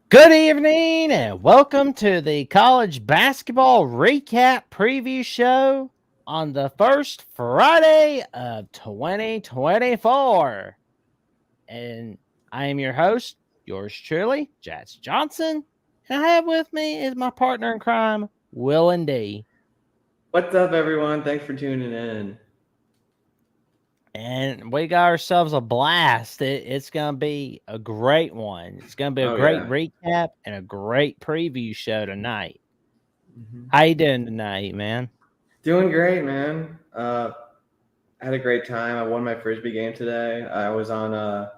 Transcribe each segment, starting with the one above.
Good evening and welcome to the college basketball recap preview show on the first Friday of 2024. And I am your host, yours truly, Jats Johnson. And I have with me is my partner in crime, Will and D. What's up, everyone? Thanks for tuning in. And we got ourselves a blast. It's going to be a great one. It's going to be a Oh great yeah. recap and a great preview show tonight. hmm How you doing tonight, man? Doing great, man. I had a great time. I won my frisbee game today. I was on. I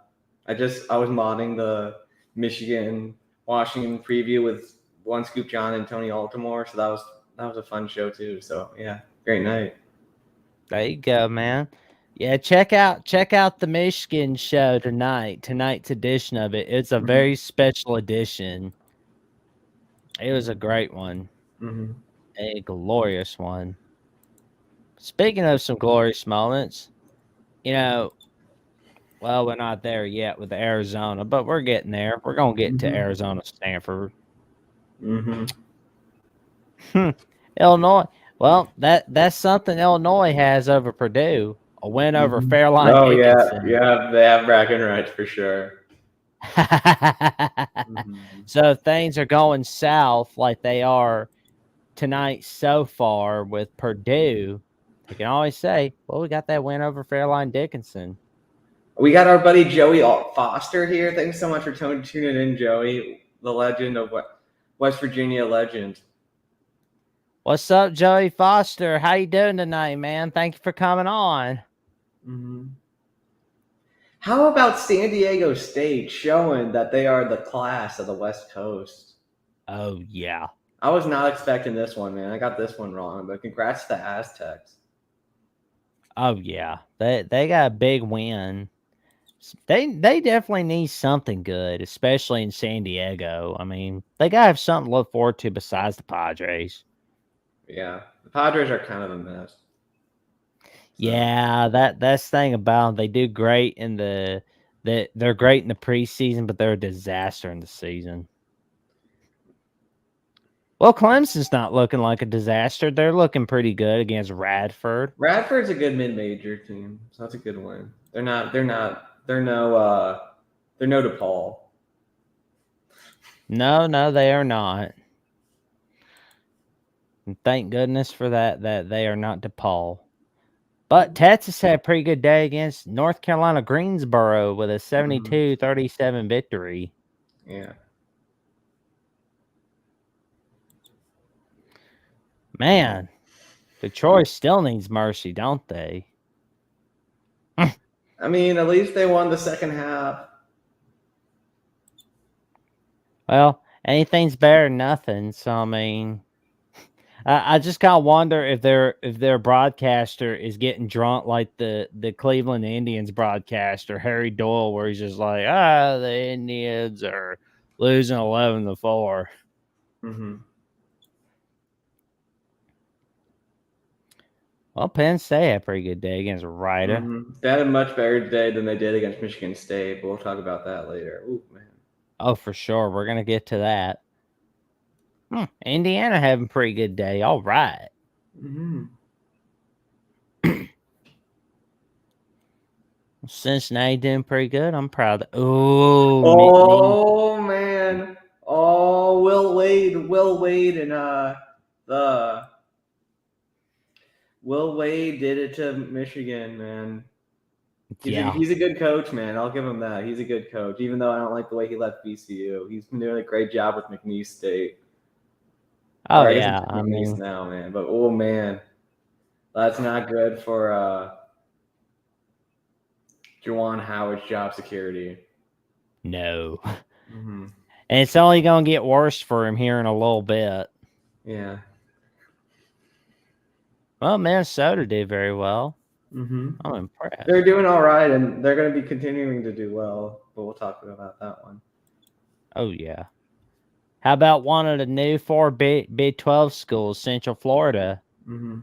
was modding the Michigan Washington preview with One Scoop John and Tony Altimore. So that was a fun show too. So yeah, great night. There you go, man. Yeah, check out the Michigan show tonight. Tonight's edition of it. It's a hmm very special edition. It was a great one. hmm A glorious one. Speaking of some glorious moments, you know, well, we're not there yet with Arizona, but we're getting there. We're gonna get to hmm Arizona Stanford. hmm Illinois. Well, that's something Illinois has over Purdue. A win over hmm Fairleigh Oh yeah, Dickinson. yeah. They have bragging rights for sure. hmm So if things are going south like they are tonight so far with Purdue, they can always say, well, we got that win over Fairleigh Dickinson. We got our buddy Joey Foster here. Thanks so much for tuning in, Joey, the legend of West Virginia legend. What's up, Joey Foster? How you doing tonight, man? Thank you for coming on. Mm-hmm. How about San Diego State showing that they are the class of the West Coast? Oh, yeah. I was not expecting this one, man. I got this one wrong, but congrats to the Aztecs. Oh, yeah. They got a big win. They definitely need something good, especially in San Diego. I mean, they gotta have something to look forward to besides the Padres. Yeah, the Padres are kind of a mess. So. Yeah, that's the thing about 'em. They do great in they're great in the preseason, but they're a disaster in the season. Well, Clemson's not looking like a disaster. They're looking pretty good against Radford. Radford's a good mid-major team, so that's a good win. They're not. They're not. They're no. They're no DePaul. No, they are not. And thank goodness for that they are not DePaul. But Texas had a pretty good day against North Carolina Greensboro with a Mm-hmm. 72-37 victory. Yeah. Man, Detroit still needs mercy, don't they? I mean, at least they won the second half. Well, anything's better than nothing. So I mean, I just kind of wonder if their broadcaster is getting drunk like the Cleveland Indians broadcaster Harry Doyle, where he's just like, the Indians are losing 11-4. Mm-hmm. Well, Penn State had a pretty good day against Ryder. Mm-hmm. They had a much better day than they did against Michigan State, but we'll talk about that later. Ooh, man. Oh, for sure, we're gonna get to that. Indiana having a pretty good day. All right. Mm-hmm. Cincinnati doing pretty good. I'm proud of Oh, Oh man. Oh, Will Wade, and the Will Wade did it to Michigan, man. yeah. He's a good coach, man. I'll give him that. He's a good coach, even though I don't like the way he left VCU. He's been doing a great job with McNeese State. Oh Or I guess it's yeah. just I McNeese mean, now, man. But oh man, that's not good for Juwan Howard's job security. no. Mm-hmm. And it's only gonna get worse for him here in a little bit. Yeah. Well, Minnesota did very well. Mm-hmm. I'm impressed. They're doing all right, and they're going to be continuing to do well. But we'll talk about that one. Oh yeah. How about one of the new four Big 12 schools, Central Florida? Mm-hmm.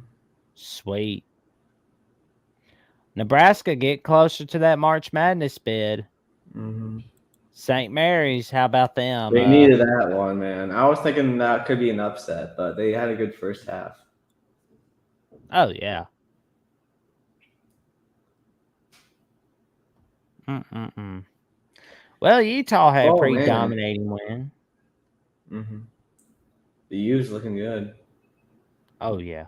Sweet. Nebraska get closer to that March Madness bid. Mm-hmm. St. Mary's, how about them? They needed that one, man. I was thinking that could be an upset, but they had a good first half. Oh, yeah. Well, Utah had a pretty dominating win. Mm-hmm. The U's looking good. Oh, yeah.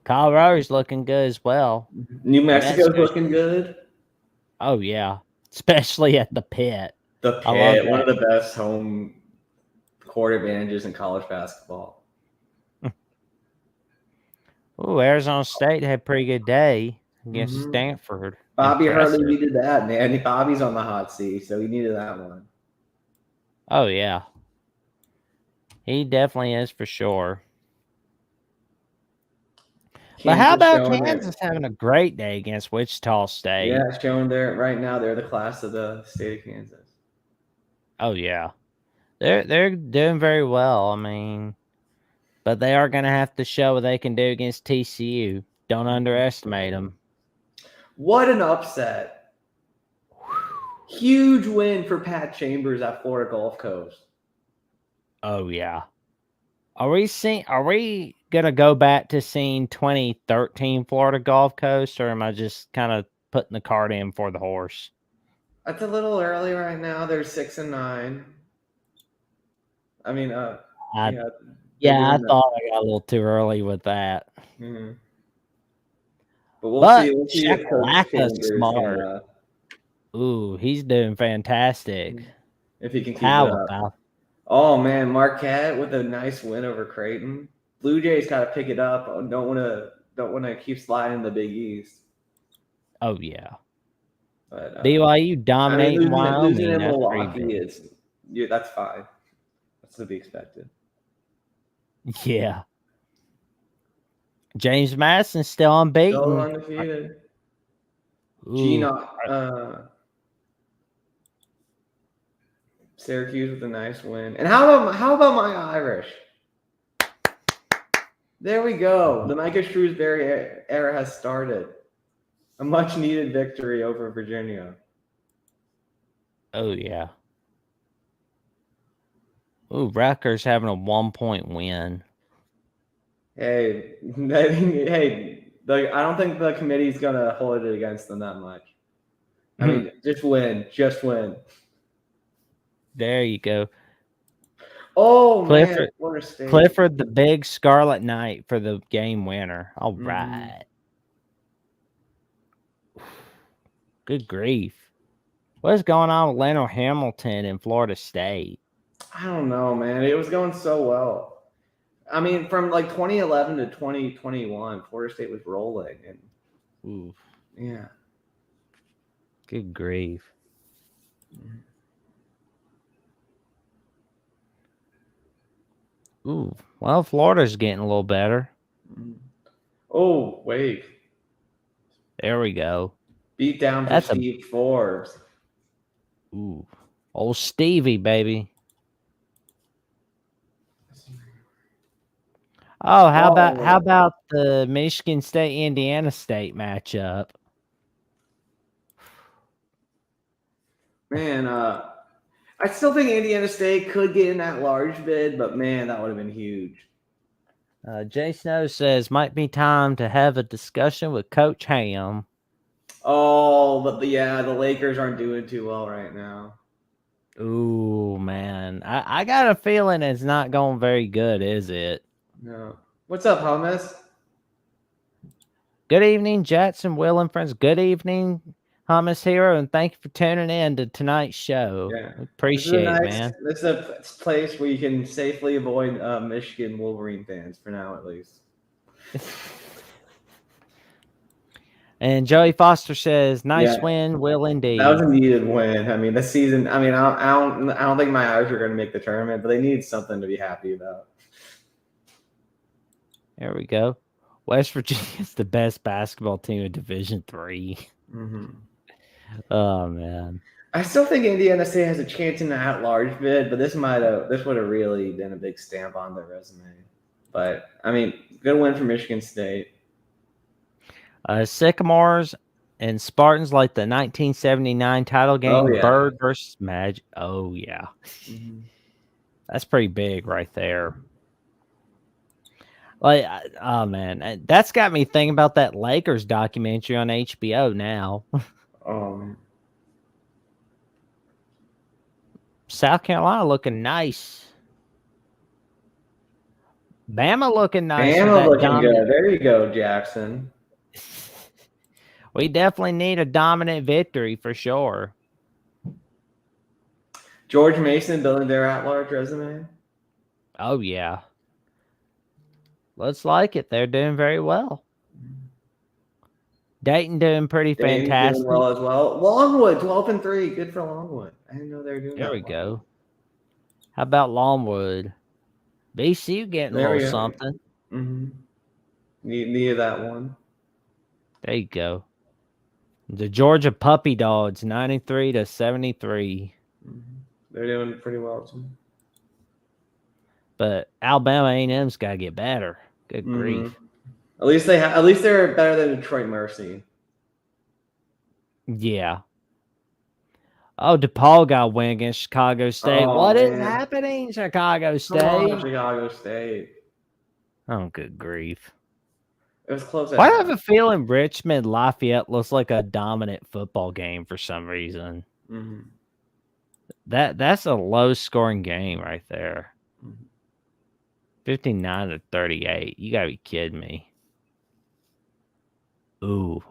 Colorado's looking good as well. New Mexico's looking good. Oh, yeah. Especially at the Pit. The Pit, one of the best home court advantages in college basketball. Oh, Arizona State had a pretty good day against Stanford. Bobby Hurley needed that, man. Bobby's on the hot seat, so he needed that one. Oh, yeah. He definitely is for sure. But how about Kansas having a great day against Wichita State? Yeah, showing there right now. They're the class of the state of Kansas. Oh, yeah. They're doing very well. I mean, but they are going to have to show what they can do against TCU. Don't underestimate them. What an upset. Huge win for Pat Chambers at Florida Gulf Coast. Oh, yeah. Are we going to go back to seeing 2013 Florida Gulf Coast, or am I just kind of putting the cart in for the horse? That's a little early right now. They're 6-9. I mean, I thought I got a little too early with that. Mm-hmm. But we'll see if Coach Chambers smart. Ooh, he's doing fantastic. If he can keep it up. Oh man, Marquette with a nice win over Creighton. Blue Jays got to pick it up. Don't want to keep sliding the Big East. Oh yeah. But BYU dominating Wyoming. Losing in Milwaukee that's fine. That's to be expected. Yeah. James Madison still unbeaten. Still undefeated. Syracuse with a nice win. And how about my Irish? There we go. The Micah Shrewsbury era has started. A much needed victory over Virginia. Oh yeah. Ooh, Rutgers having a 1-point win. Hey, I don't think the committee's gonna hold it against them that much. I mean, just win. There you go. Oh, Clifford, man. Clifford, the big Scarlet Knight for the game winner. All right. Good grief. What's going on with Leonard Hamilton in Florida State? I don't know, man. It was going so well. I mean, from like 2011 to 2021, Florida State was rolling. Ooh. Yeah. Good grief. Ooh, well, Florida's getting a little better. Oh, wait. There we go. Beat down for Steve Forbes. Ooh, old Stevie, baby. Oh, how about the Michigan State Indiana State matchup? Man, I still think Indiana State could get in that large bid, but man, that would have been huge. Jay Snow says, might be time to have a discussion with Coach Ham. Oh, but the Lakers aren't doing too well right now. Ooh, man. I got a feeling it's not going very good, is it? No. What's up, Hummus? Good evening, Jackson, Will, and friends. Good evening, Hummus Hero, and thank you for tuning in to tonight's show. Yeah. Appreciate it, man. This is a place where you can safely avoid Michigan Wolverine fans for now, at least. And Joey Foster says, "Nice win, Will indeed." That was a needed win. I mean, this season. I mean, I don't think my Irish are going to make the tournament, but they need something to be happy about. There we go. West Virginia is the best basketball team in Division III. Oh man. I still think Indiana State has a chance in the at-large bid, but this would have really been a big stamp on their resume. But I mean, good win for Michigan State. Sycamores and Spartans like the 1979 title game, Oh yeah. Bird versus Magic. Oh yeah, Mhm. that's pretty big right there. Like, oh man, that's got me thinking about that Lakers documentary on HBO now. Um, South Carolina looking nice. Bama looking nice with Bama that looking dominant. good. There you go, Jackson. We definitely need a dominant victory for sure. George Mason building their at-large resume. Oh yeah, looks like it. They're doing very well. Dayton doing pretty Dane's doing fantastic. well as well. Longwood, 12-3. Good for Longwood. I didn't know they were doing There that we well. go. How about Longwood? BCU getting a There little we go. something. Mm-hmm. Needed that one. There you go. The Georgia Puppy Dogs, 93-73. Mm-hmm. They're doing pretty well too. But Alabama A&M's got to get better. Good grief. At least at least they're better than Detroit Mercy. Yeah. Oh, DePaul got a win against Chicago State. Oh, What is man. happening, Chicago Come on, State? Chicago State. Oh, good grief. It was close. Why do I have a feeling Richmond Lafayette looks like a dominant football game for some reason? Mm-hmm. That's a low scoring game right there. Mm-hmm. 59-38. You gotta be kidding me. Ooh.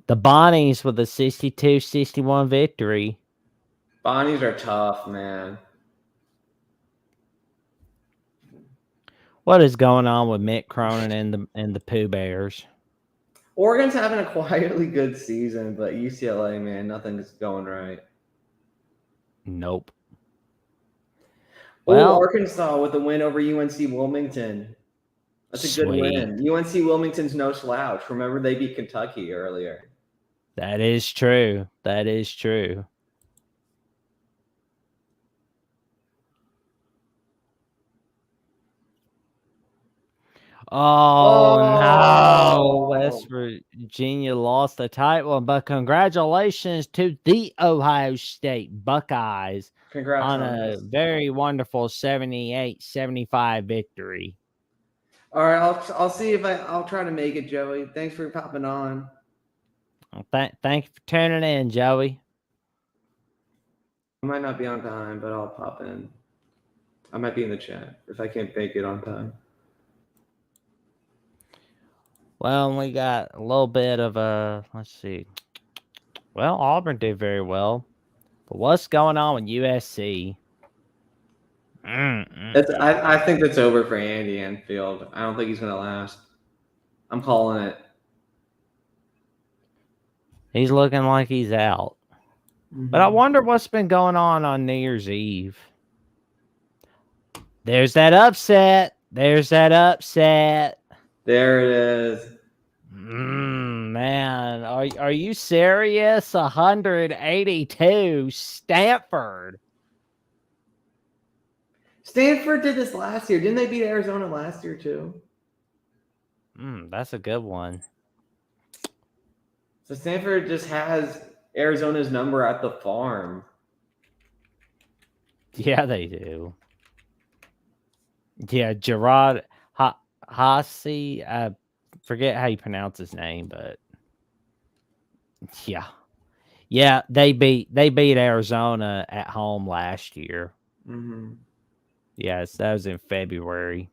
The Bonnies with a 62-61 victory. Bonnies are tough, man. What is going on with Mick Cronin and the Pooh Bears? Oregon's having a quietly good season, but UCLA, man, nothing's going right. Nope. Well, Arkansas with a win over UNC Wilmington. That's a good sweet. win. UNC Wilmington's no slouch. Remember, they beat Kentucky earlier. That is true. That is true. Oh, no. West Virginia lost the title, but congratulations to the Ohio State Buckeyes Congrats on on a this. very wonderful 78-75 victory. All right, I'll see if I'll try to make it, Joey. Thanks for popping on. Well, thank you for tuning in, Joey. I might not be on time, but I'll pop in. I might be in the chat if I can't make it on time. Well, we got a little bit of let's see. Well, Auburn did very well. But what's going on with USC? I think that's over for Andy Enfield. I don't think he's going to last. I'm calling it. He's looking like he's out. Mm-hmm. But I wonder what's been going on New Year's Eve. There's that upset. There's that upset. There it is. Man, are you serious? 182, Stanford. Stanford did this last year. Didn't they beat Arizona last year too? That's a good one. So Stanford just has Arizona's number at the farm. Yeah, they do. Yeah, Gerard Haase. I forget how you pronounce his name, but yeah, they beat Arizona at home last year. Mm-hmm. Yes, that was in February.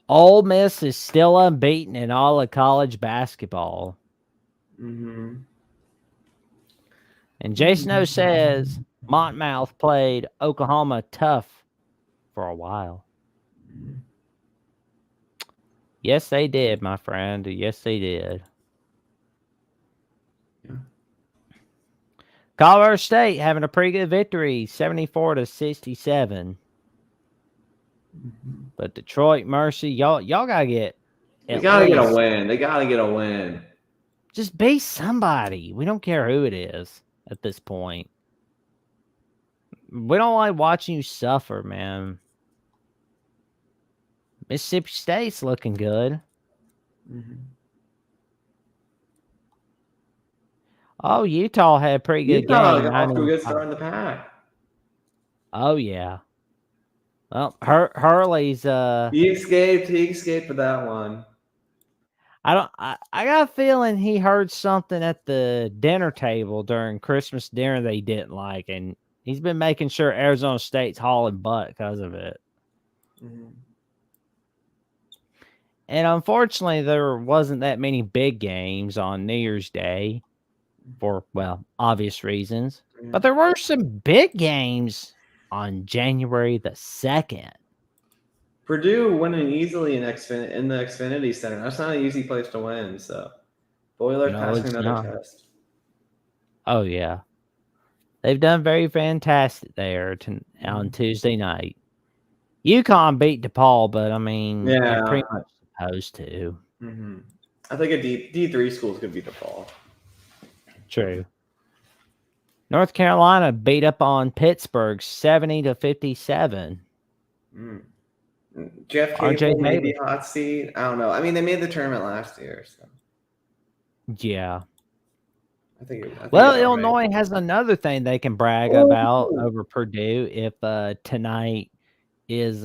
Ole Miss is still unbeaten in all of college basketball. Mm-hmm. And Jason O says Monmouth played Oklahoma tough for a while. Yes, they did, my friend. Yes, they did. Yeah. Colorado State having a pretty good victory, 74-67. But Detroit Mercy, y'all gotta get. They gotta get a win. They gotta get a win. Just be somebody. We don't care who it is at this point. We don't like watching you suffer, man. Mississippi State's looking good. Mm-hmm. Oh, Utah had a pretty good Utah game. got off to a good 95. start in the pack. Oh yeah. Well, Hurley's He escaped. He escaped with that one. I got a feeling he heard something at the dinner table during Christmas dinner that he didn't like, and he's been making sure Arizona State's hauling butt because of it. Mm-hmm. And unfortunately, there wasn't that many big games on New Year's Day for, well, obvious reasons. Yeah. But there were some big games on January the 2nd. Purdue winning easily in the Xfinity Center. That's not an easy place to win. So Boiler's No, passing it's another not. test. Oh, yeah. They've done very fantastic there on Mm-hmm. Tuesday night. UConn beat DePaul, but I mean, they're Yeah. pretty much supposed to. Mm-hmm. I think a D3 school is going to be the fall. True. North Carolina beat up on Pittsburgh 70-57. Mm. Jeff RJ Cable may be Davis. hot seat. I don't know. I mean, they made the tournament last year, so Yeah. I think it's Well, all right. Illinois has another thing they can brag about Oh. over Purdue if tonight is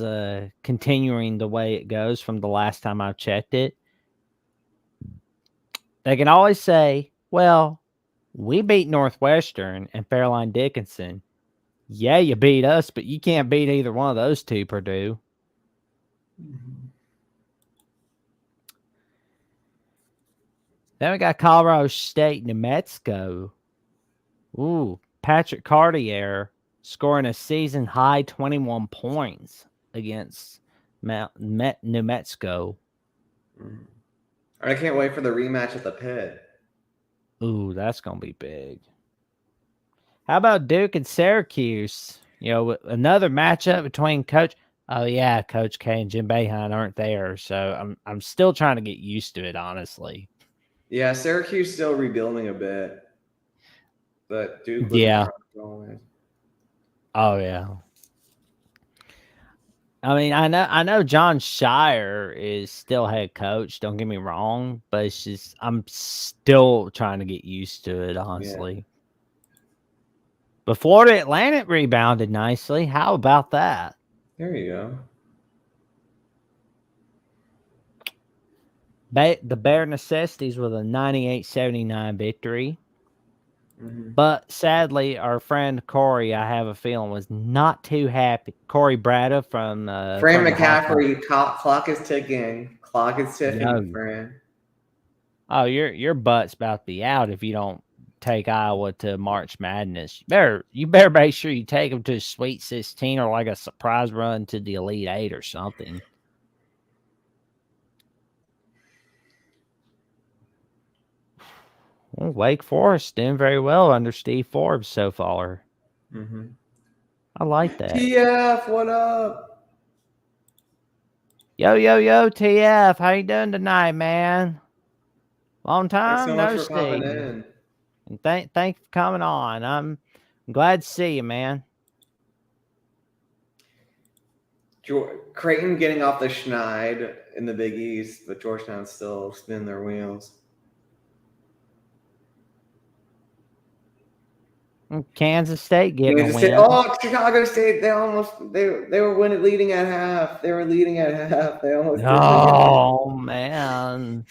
continuing the way it goes from the last time I checked it. They can always say, well, we beat Northwestern and Fairleigh Dickinson. Yeah, you beat us, but you can't beat either one of those two, Purdue. Mm-hmm. Then we got Colorado State, New Mexico. Ooh, Patrick Cartier scoring a season high 21 points against New Mexico. Mm-hmm. I can't wait for the rematch at the pit. Ooh, that's going to be big. How about Duke and Syracuse? You know, another matchup between Coach. Oh yeah, Coach K and Jim Boeheim aren't there, so I'm still trying to get used to it, honestly. Yeah, Syracuse still rebuilding a bit, but Duke looking Yeah. strong. Oh yeah. I mean, I know John Shire is still head coach. Don't get me wrong, but it's just I'm still trying to get used to it, honestly. Yeah. But Florida Atlantic rebounded nicely. How about that? There you go. The Bear Necessities with a 98-79 victory. Mm-hmm. But sadly, our friend Corey, I have a feeling, was not too happy. Corey Brada from Fran the McCaffrey, clock is ticking. Clock is ticking, Yo. Fran. Oh, your butt's about to be out if you don't take Iowa to March Madness. You better make sure you take them to Sweet 16 or like a surprise run to the Elite 8 or something. Well, Wake Forest doing very well under Steve Forbes so far. Mm-hmm. I like that. TF, what up? Yo, TF. How you doing tonight, man? Long Thanks so time much no for popping see. in. And thank you for coming on. I'm glad to see you, man. Creighton getting off the schneid in the Big East, but Georgetown's still spinning their wheels. Kansas State getting a win. Oh, Chicago State! They were leading at half. They were leading at half. They almost. Oh man,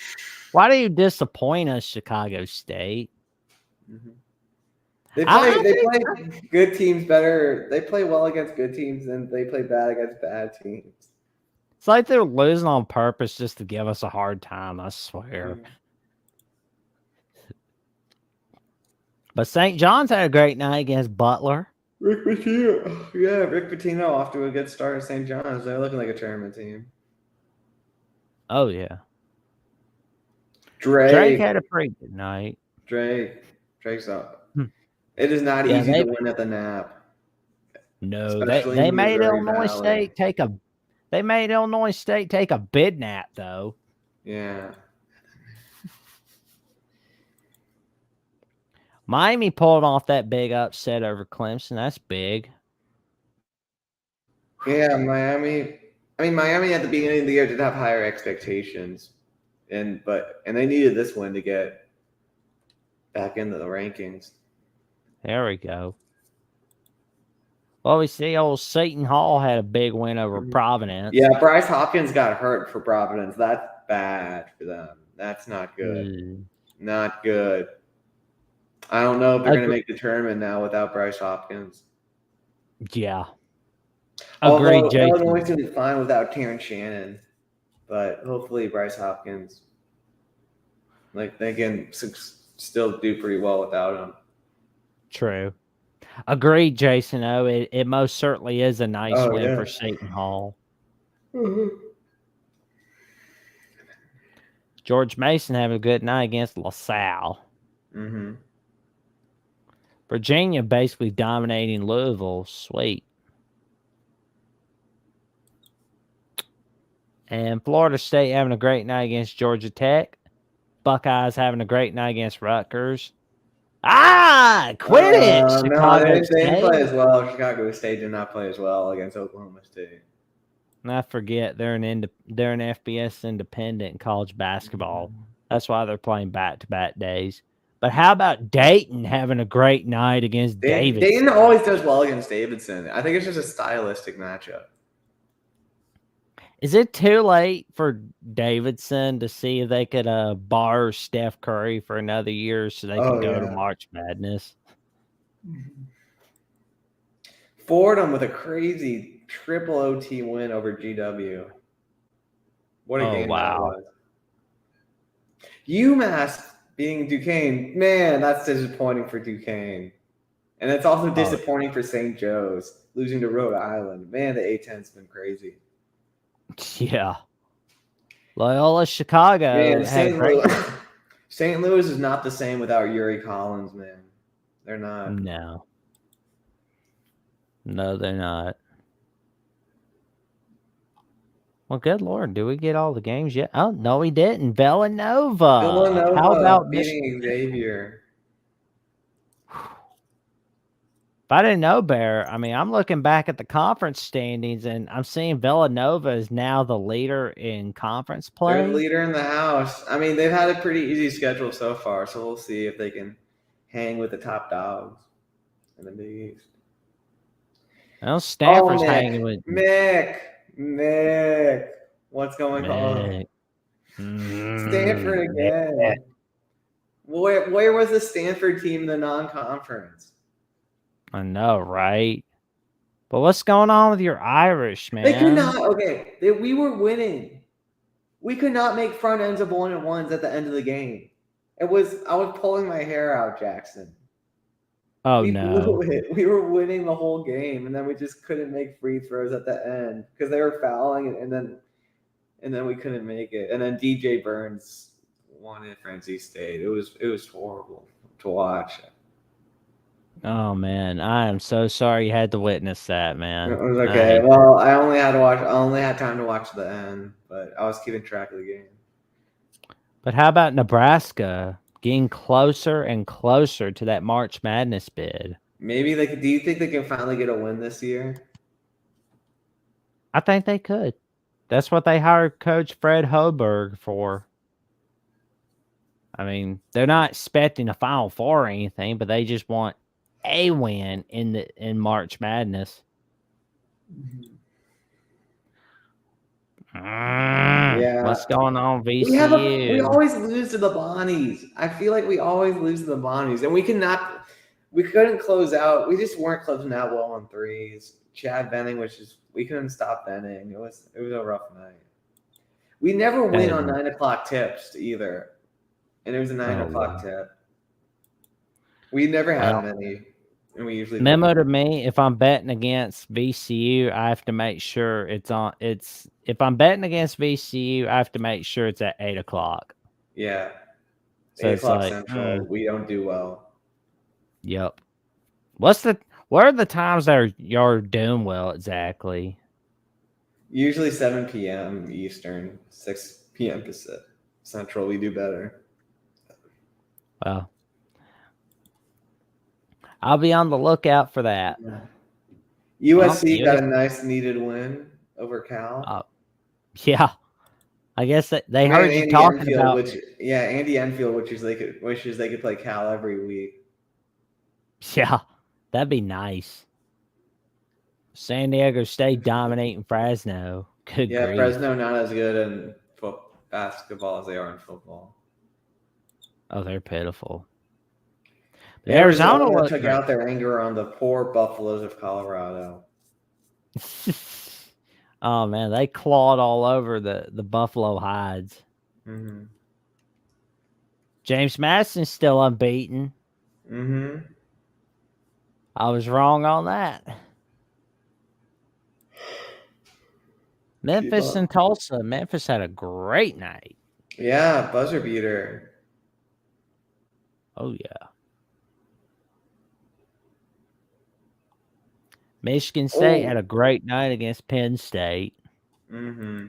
why do you disappoint us, Chicago State? Mm-hmm. They play good teams better. They play well against good teams, and they play bad against bad teams. It's like they're losing on purpose just to give us a hard time. I swear. Mm-hmm. But St. John's had a great night against Butler. Rick Pitino off to a good start at St. John's. They're looking like a tournament team. Oh yeah. Drake had a pretty good night. Drake's up. It is not easy to win at the NAP. No, they made Illinois State take a. They made Illinois State take a bid nap though. Yeah. Miami pulled off that big upset over Clemson. That's big. Yeah, Miami. I mean, Miami at the beginning of the year did have higher expectations, and they needed this win to get back into the rankings. There we go. Well, we see old Seton Hall had a big win over Providence. Yeah, Bryce Hopkins got hurt for Providence. That's bad for them. That's not good. Not good. I don't know if they're going to make the tournament now without Bryce Hopkins. Yeah. Although Agreed, Jason. Illinois going to be fine without Terrence Shannon, but hopefully Bryce Hopkins, like they can still do pretty well without him. True. Agreed, Jason. Oh, it most certainly is a nice win for Seton Hall. George Mason having a good night against LaSalle. Virginia basically dominating Louisville. Sweet. And Florida State having a great night against Georgia Tech. Buckeyes having a great night against Rutgers. Quidditch! No, they didn't play as well. Chicago State did not play as well against Oklahoma State. And I forget they're an FBS independent in college basketball. That's why they're playing back-to-back days. But how about Dayton having a great night against Davidson? Dayton always does well against Davidson. I think it's just a stylistic matchup. Is it too late for Davidson to see if they could bar Steph Curry for another year so they can go to March Madness? Fordham with a crazy triple OT win over GW. What a game that was. UMass being Duquesne. Man, that's disappointing for Duquesne. And it's also disappointing for St. Joe's, losing to Rhode Island. Man, the A-10's been crazy. Yeah. Loyola Chicago. Man, St. Louis is not the same without Yuri Collins, man. They're not. No, they're not. Well, good Lord. Do we get all the games yet? Oh, no, we didn't. Villanova. How about beating Xavier? If I didn't know, Bear, I mean, I'm looking back at the conference standings, and I'm seeing Villanova is now the leader in conference play. They're the leader in the house. I mean, they've had a pretty easy schedule so far, so we'll see if they can hang with the top dogs in the Big East. Well, Stanford's hanging with Mick. What's going on? Stanford again. Where was the Stanford team in the non-conference? I know, right? But what's going on with your Irish, man? They could not. Okay, we were winning. We could not make front ends of 1-1s at the end of the game. I was pulling my hair out, Jackson. Oh, we no. We were winning the whole game, and then we just couldn't make free throws at the end because they were fouling, and then we couldn't make it. And then DJ Burns won it for NC State. It was horrible to watch. Oh, man. I am so sorry you had to witness that, man. It was okay. Well, I only had time to watch the end, but I was keeping track of the game. But how about Nebraska getting closer and closer to that March Madness bid? Maybe do you think they can finally get a win this year? I think they could. That's what they hired Coach Fred Hoiberg for. I mean, they're not expecting a Final Four or anything, but they just want a win in March Madness. Yeah. What's going on, VCU? We always lose to the Bonnies. I feel like we always lose to the Bonnies, and we couldn't close out. We just weren't closing out well on threes. Chad Benning we couldn't stop Benning. It was a rough night. We never win on 9 o'clock tips either, and it was a 9 o'clock tip. We never had many, and we usually memo to me: if I'm betting against VCU, I have to make sure it's on. If I'm betting against VCU, I have to make sure it's at 8 o'clock. Yeah, so 8 o'clock Central. We don't do well. Yep. What are the times that you're doing well exactly? Usually 7 p.m. Eastern, 6 p.m. Pacific. Central, we do better. Well, I'll be on the lookout for that. USC got a nice needed win over Cal. Yeah, I guess that they Man, heard you Andy talking Enfield, about. Andy Enfield wishes they could play Cal every week. Yeah, that'd be nice. San Diego State dominating Fresno. Good Yeah, grief. Fresno not as good in basketball as they are in football. Oh, they're pitiful. But Arizona Arizona looked took great. out their anger on the poor Buffaloes of Colorado. Oh man, they clawed all over the Buffalo Hides. Mm-hmm. James Madison's still unbeaten. Mm-hmm. I was wrong on that. Keep Memphis and up. Tulsa. Memphis had a great night. Yeah, buzzer beater. Oh yeah. Michigan State had a Oh. great night against Penn State. Mm-hmm.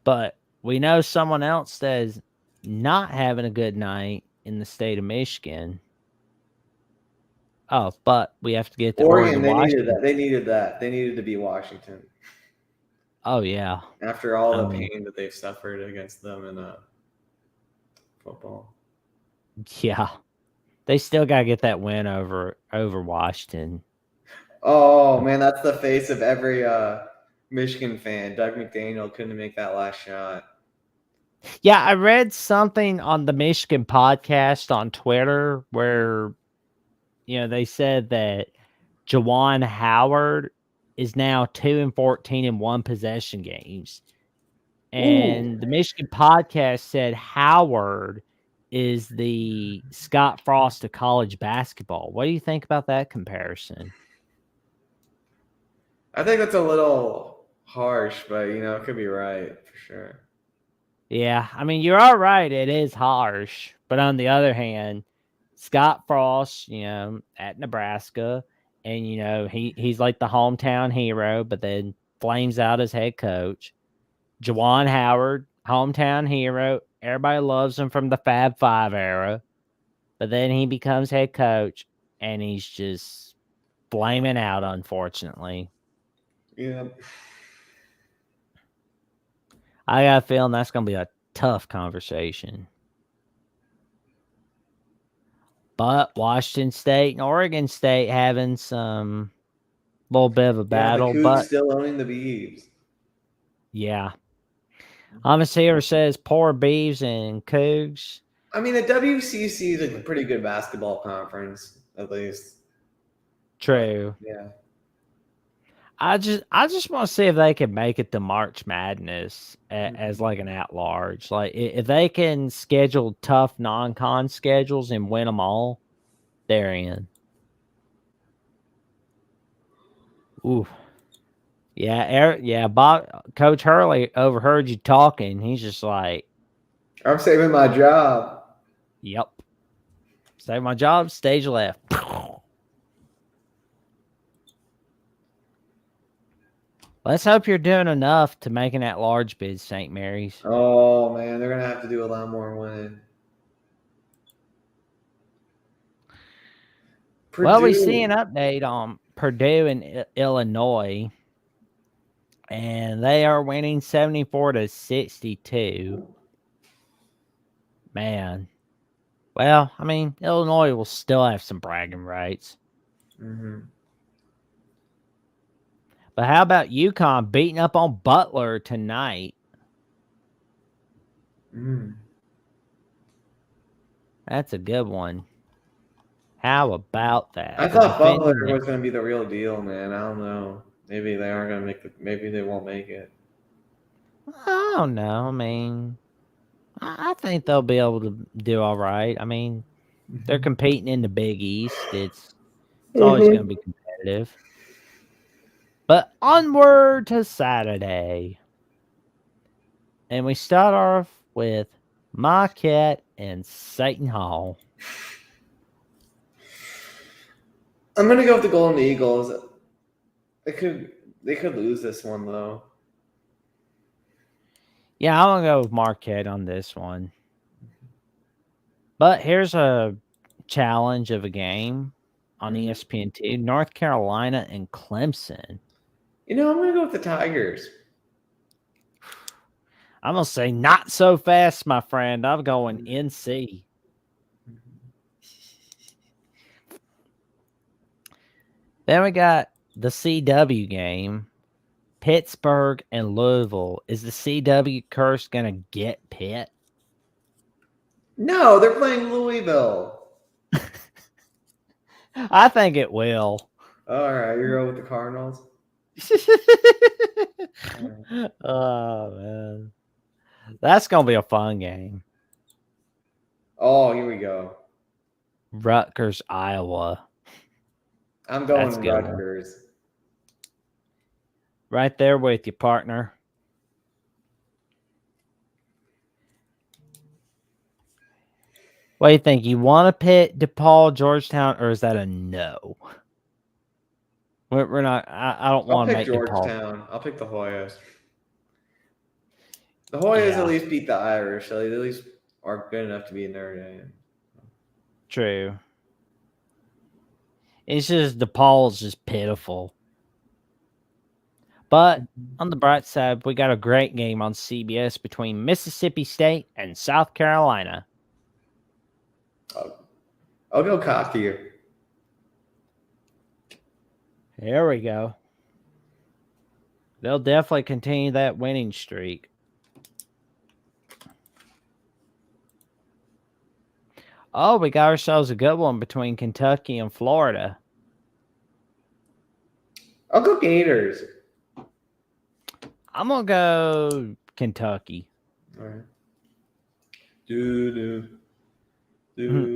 But we know someone else that is not having a good night in the state of Michigan. Oh, but we have to get to Oregon, Oregon, they needed Washington. that. They needed that. They needed to beat Washington Oh yeah. after all I the mean, pain that they've suffered against them in football. yeah. They still gotta get that win over Washington. Oh man, that's the face of every Michigan fan. Doug McDaniel couldn't make that last shot. Yeah, I read something on the Michigan podcast on Twitter where they said that Jawan Howard is now 2-14 in one possession games. Ooh, And the Michigan podcast said Howard is the Scott Frost of college basketball. What do you think about that comparison? I think that's a little harsh, but it could be right for sure. Yeah, I mean, you're all right. It is harsh. But on the other hand, Scott Frost, at Nebraska, and, he's like the hometown hero, but then flames out as head coach. Jawan Howard, hometown hero. Everybody loves him from the Fab Five era. But then he becomes head coach, and he's just flaming out, unfortunately. Yeah. I got a feeling that's going to be a tough conversation. But Washington State and Oregon State having some little bit of a Yeah, the battle. Cougs But still owning the Beavs. yeah, Thomas here says poor Beavs and Cougs. I mean, the WCC is a pretty good basketball conference, at least. But True. yeah. I just want to see if they can make it to March Madness as like an at large. Like if they can schedule tough non-con schedules and win them all, they're in. Ooh. Yeah, Bob, Coach Hurley overheard you talking. He's just like, I'm saving my job. "Yep, save my job, stage left." Let's hope you're doing enough to make an at-large bid, St. Mary's. Oh man, they're gonna have to do a lot more winning. Well, we see Purdue. an update on Purdue and Illinois, and they are winning 74-62. Man, well, I mean, Illinois will still have some bragging rights. Mm-hmm. But how about UConn beating up on Butler tonight? Mm. That's a good one. How about that? I The thought Butler defending was gonna be the real deal, man. I don't know. Maybe they aren't gonna make maybe they won't make it. I don't know. I mean, I think they'll be able to do all right. I mean, they're competing in the Big East. It's always going to be competitive. But onward to Saturday. And we start off with Marquette and Seton Hall. I'm gonna go with the Golden Eagles. They could lose this one though. Yeah, I'm going to go with Marquette on this one. But here's a challenge of a game on ESPN2. North Carolina and Clemson. I'm gonna go with the Tigers. I'm gonna say not so fast, my friend. I'm going NC. Then we got the CW game. Pittsburgh and Louisville. Is the CW curse gonna get Pitt? No, they're playing Louisville. I think it will. All right, you're going with the Cardinals. Oh man, that's gonna be a fun game. Oh, here we go. Rutgers, Iowa. I'm That's going good. Rutgers. Right there with you, partner. What do you think? You want to pit DePaul, Georgetown, or is that a no? We're not. I don't I'll want to pick make DePaul. Georgetown. I'll pick the Hoyas. The Hoyas Yeah. at least beat the Irish. So they at least are good enough to be in Notre Dame. True. It's just DePaul's just pitiful. But on the bright side, we got a great game on CBS between Mississippi State and South Carolina. I'll go cocky. There we go. They'll definitely continue that winning streak. Oh, we got ourselves a good one between Kentucky and Florida. I'll go Gators. I'm going to go Kentucky. All right. Do.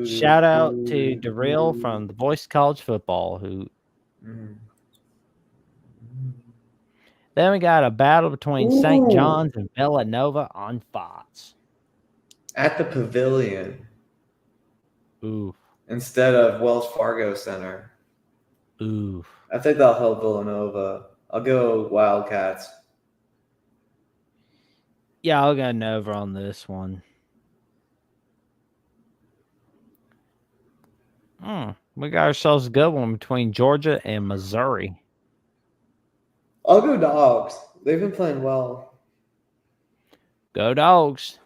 Shout out to Darrell from the Boys College Football. Then we got a battle between St. John's and Villanova on Fox. At the Pavilion. Ooh. Instead of Wells Fargo Center. Ooh. I think that'll help Villanova. I'll go Wildcats. Yeah, I'll go Nova on this one. We got ourselves a good one between Georgia and Missouri. I'll go Dogs. They've been playing well. Go Dogs.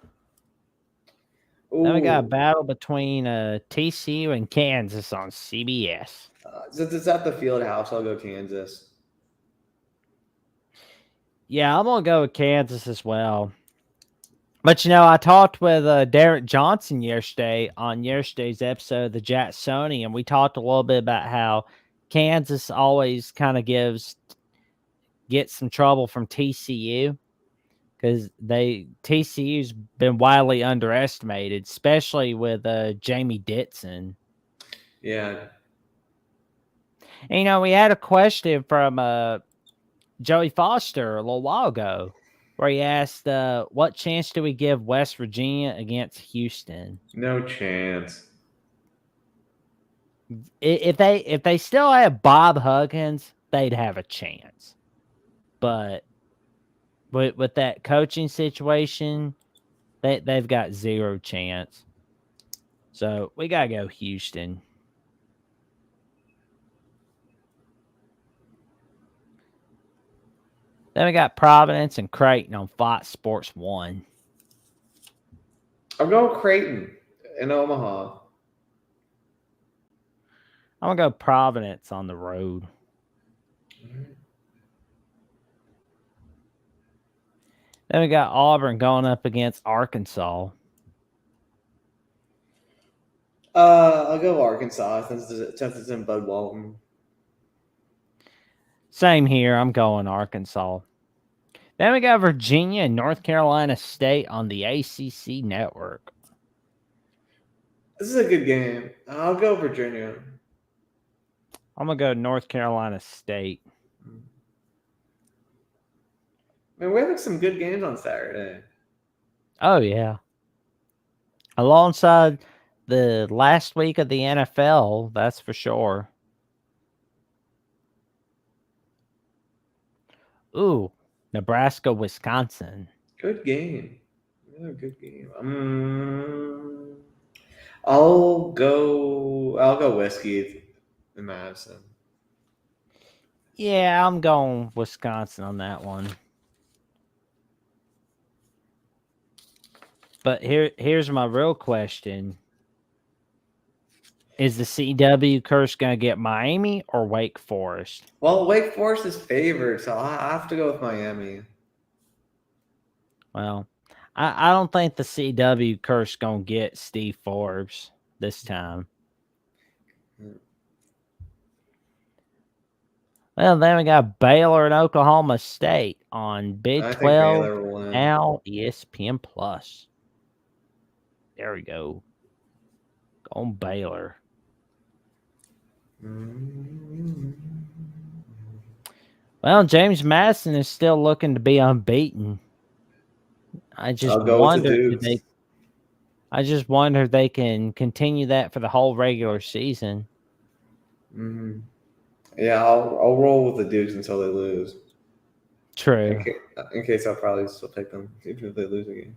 Ooh. Then we got a battle between TCU and Kansas on CBS. Since it's at the field house, I'll go Kansas. Yeah, I'm going to go with Kansas as well. But, I talked with Derek Johnson yesterday on yesterday's episode of the Jacksoni, and we talked a little bit about how Kansas always kind of gets some trouble from TCU because TCU's been widely underestimated, especially with Jamie Ditson. Yeah. And, we had a question from Joey Foster a little while ago, where he asked, what chance do we give West Virginia against Houston? No chance. If they still have Bob Huggins, they'd have a chance. But with that coaching situation, they've got zero chance. So we gotta go Houston. Then we got Providence and Creighton on Fox Sports 1. I'll go Creighton in Omaha. I'm going to go Providence on the road. Then we got Auburn going up against Arkansas. I'll go Arkansas since it's in Bud Walton. Same here. I'm going Arkansas. Then we got Virginia and North Carolina State on the ACC network. This is a good game. I'll go Virginia. I'm going to go North Carolina State. Man, we have some good games on Saturday. Oh, yeah. Alongside the last week of the NFL, that's for sure. Ooh, Nebraska, Wisconsin. Good game. Yeah, good game. I'll go Whiskey in Madison. Yeah, I'm going Wisconsin on that one. But here's my real question. Is the CW curse going to get Miami or Wake Forest? Well, Wake Forest is favored, so I have to go with Miami. Well, I don't think the CW curse going to get Steve Forbes this time. Well, then we got Baylor and Oklahoma State on Big I think 12, Baylor will win. now ESPN Plus. There we go. Go on Baylor. Well, James Madison is still looking to be unbeaten. I just I'll go with the wonder if Dukes. I just wonder if they can continue that for the whole regular season. Mm-hmm. Yeah, I'll roll with the Dukes until they lose. True. In case I'll probably still pick them even if they lose again.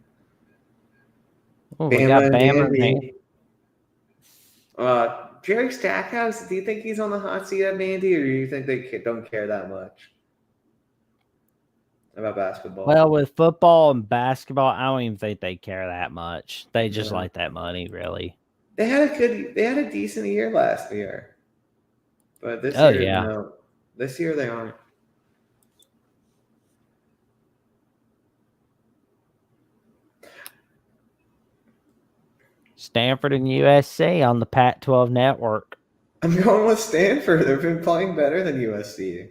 Oh, we got Bama and Vandy. Jerry Stackhouse, do you think he's on the hot seat at Vandy, or do you think they don't care that much about basketball? Well, with football and basketball, I don't even think they care that much. They just like that money, really. They had a decent year last year, but this year, yeah. no. This year they aren't. Stanford and USC on the Pac-12 network. I'm going with Stanford. They've been playing better than USC.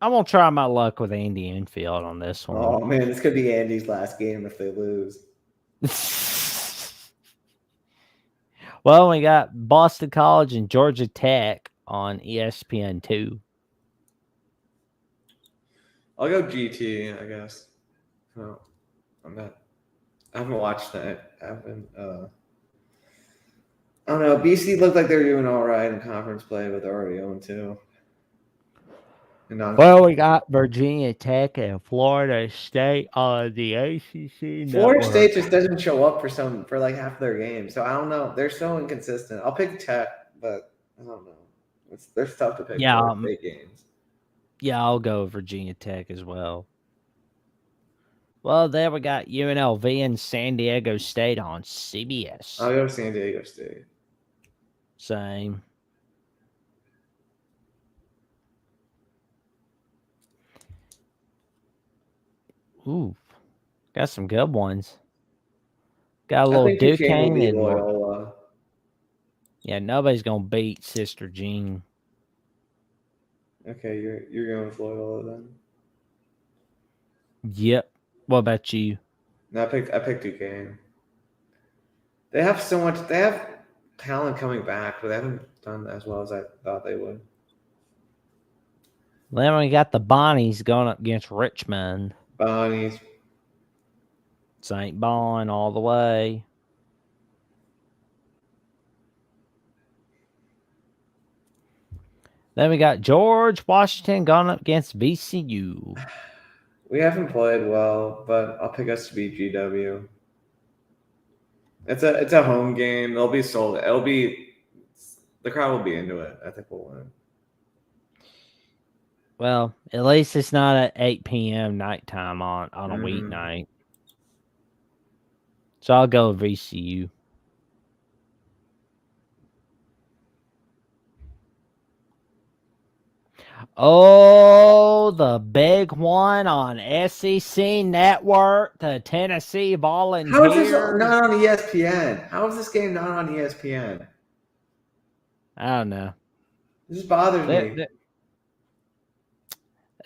I'm gonna try my luck with Andy Enfield on this one. Oh man, this could be Andy's last game if they lose. Well, we got Boston College and Georgia Tech on ESPN2. I'll go GT, I guess. No, I haven't watched that. I don't know. BC looked like they were doing all right in conference play, but they're already 0-2. Well, we got Virginia Tech and Florida State on the ACC Florida network. State just doesn't show up for like half their games, so I don't know. They're so inconsistent. I'll pick Tech, but I don't know. They're tough to pick Florida State games. Yeah, I'll go Virginia Tech as well. Well, there we got UNLV and San Diego State on CBS. I'll go San Diego State. Same. Ooh, got some good ones. Got a little Duquesne and Loyola. Yeah, nobody's gonna beat Sister Jean. Okay, you're going with Loyola then. Yep. What about you? No, I picked Duquesne. They have so much. They have talent coming back, but they haven't done as well as I thought they would. Then we got the Bonnies going up against Richmond. Bonnies. St. Bon all the way. Then we got George Washington going up against VCU. We haven't played well, but I'll pick us to beat GW. It's a home game. They'll be sold. The crowd will be into it. I think we'll win. Well, at least it's not at 8 p.m. nighttime on a weeknight. So I'll go with VCU. Oh, the big one on SEC Network, the Tennessee Volunteers. How is this not on ESPN? How is this game not on ESPN? I don't know. This just bothers me.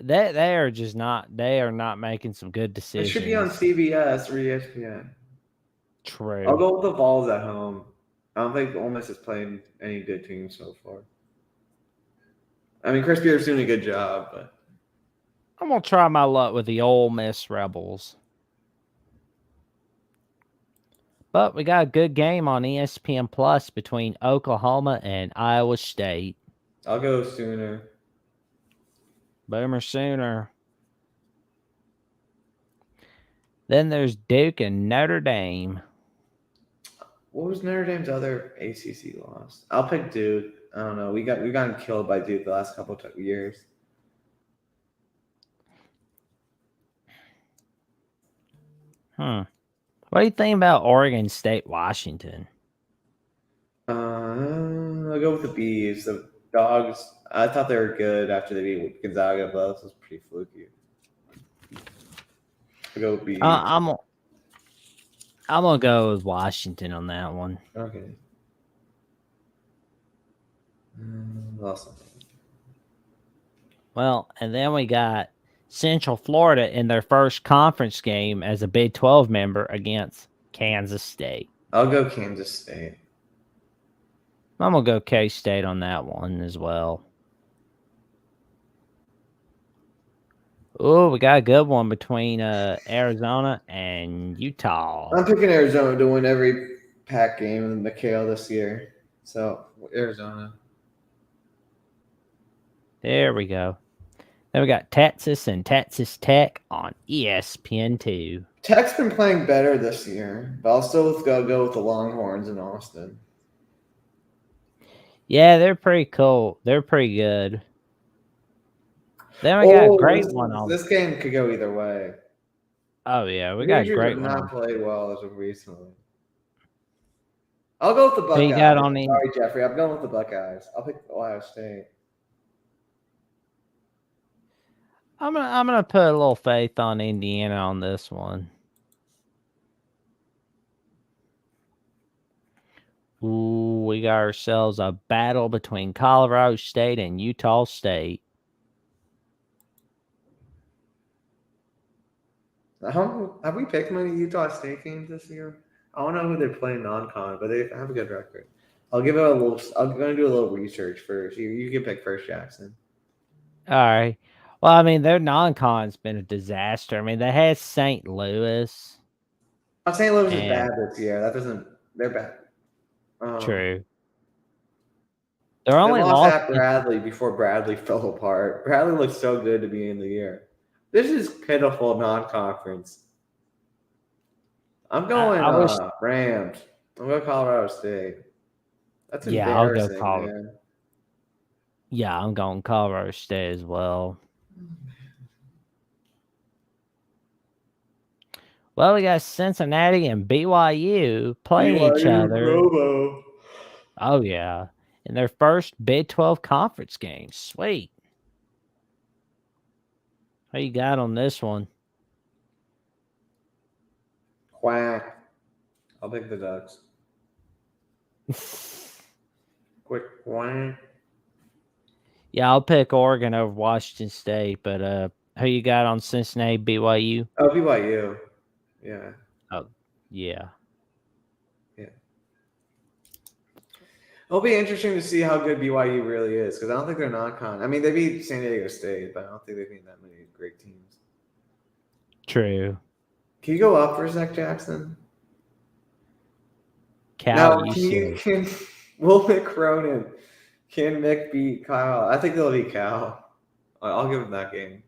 They are just not. They are not making some good decisions. It should be on CBS or ESPN. True. I'll go with the Vols at home. I don't think Ole Miss has played any good teams so far. I mean, Chris Pierce's doing a good job, but I'm gonna try my luck with the Ole Miss Rebels. But we got a good game on ESPN Plus between Oklahoma and Iowa State. I'll go Sooner. Boomer Sooner. Then there's Duke and Notre Dame. What was Notre Dame's other ACC loss? I'll pick Duke. I don't know. We've gotten killed by Duke the last couple of years. What do you think about Oregon State, Washington? I'll go with the Bees. The Dogs. I thought they were good after they beat Gonzaga, but this was pretty fluky. I'll go with Bees. I'm gonna go with Washington on that one. Okay. Awesome. Well, and then we got Central Florida in their first conference game as a Big 12 member against Kansas State. I'll go Kansas State. I'm gonna go K-State on that one as well. Oh, we got a good one between Arizona and Utah. I'm picking Arizona to win every pack game in McHale this year. So Arizona. There we go. Then we got Texas and Texas Tech on ESPN2. Tech's been playing better this year, but I'll still go with the Longhorns in Austin. Yeah, they're pretty cool. They're pretty good. Then we got a great one on. This game could go either way. Oh yeah, we got a great one. Not played well as of recently. I'll go with the Buckeyes. You got on Sorry, Jeffrey. I'm going with the Buckeyes. I'll pick Ohio State. I'm gonna put a little faith on Indiana on this one. Ooh, we got ourselves a battle between Colorado State and Utah State. Have we picked many Utah State games this year? I don't know who they're playing non-con, but they have a good record. I'll give it a little. I'm going to do a little research first. You can pick first, Jackson. All right. Well, I mean, their non-con's been a disaster. I mean, they had St. Louis. St. Louis is bad this year. They're bad. True. They're only lost at Bradley before Bradley fell apart. Bradley looked so good to be in the year. This is pitiful non-conference. I'm going Rams. I'm going Colorado State. That's embarrassing. I'll go Colorado. Yeah, I'm going Colorado State as well. Well, we got Cincinnati and BYU playing each other. Provo. Oh, yeah. In their first Big 12 conference game. Sweet. How you got on this one? Quack. I'll pick the Ducks. Quick quack. Yeah, I'll pick Oregon over Washington State, but who you got on Cincinnati, BYU? Oh, BYU. Yeah. Oh, yeah. Yeah. It'll be interesting to see how good BYU really is, because I don't think they're non-con. I mean, they beat San Diego State, but I don't think they've beat that many great teams. True. Can you go up for Zach Jackson? Cal, can Will McCronin? Can Mick beat Kyle? I think they'll beat Cal. I'll give them that game.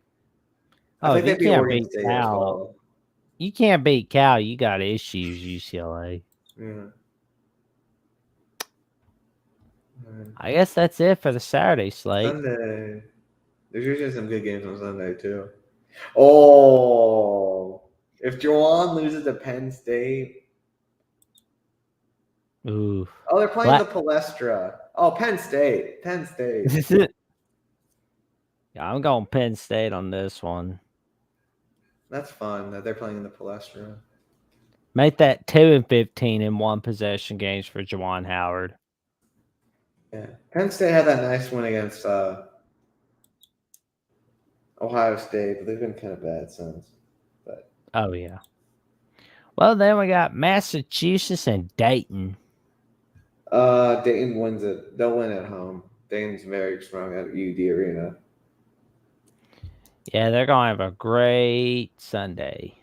I think they beat Oregon State Cal. As well. You can't beat Cal. You got issues, UCLA. Yeah. I guess that's it for the Saturday slate. Sunday. There's usually some good games on Sunday, too. Oh, if Juwan loses to Penn State. Ooh. Oh, they're playing the Palestra. Oh, Penn State. Yeah, I'm going Penn State on this one. That's fun that they're playing in the Palestra. Make that 2-15 in one possession games for Juwan Howard. Yeah. Penn State had that nice win against Ohio State, but they've been kind of bad since. But oh, yeah. Well, then we got Massachusetts and Dayton. Dayton wins it. They'll win at home. Dayton's very strong at UD Arena. Yeah, they're going to have a great Sunday.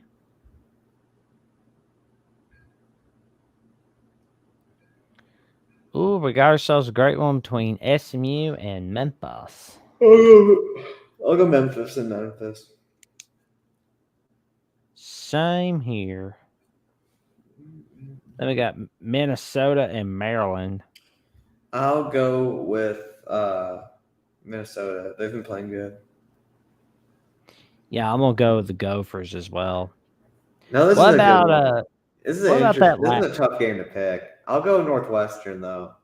Ooh, we got ourselves a great one between SMU and Memphis. I'll go Memphis and Memphis. Same here. Then we got Minnesota and Maryland. I'll go with Minnesota. They've been playing good. Yeah, I'm gonna go with the Gophers as well. No, this is What a good about one. This is what an about interest. that This is a tough game to pick. I'll go Northwestern though.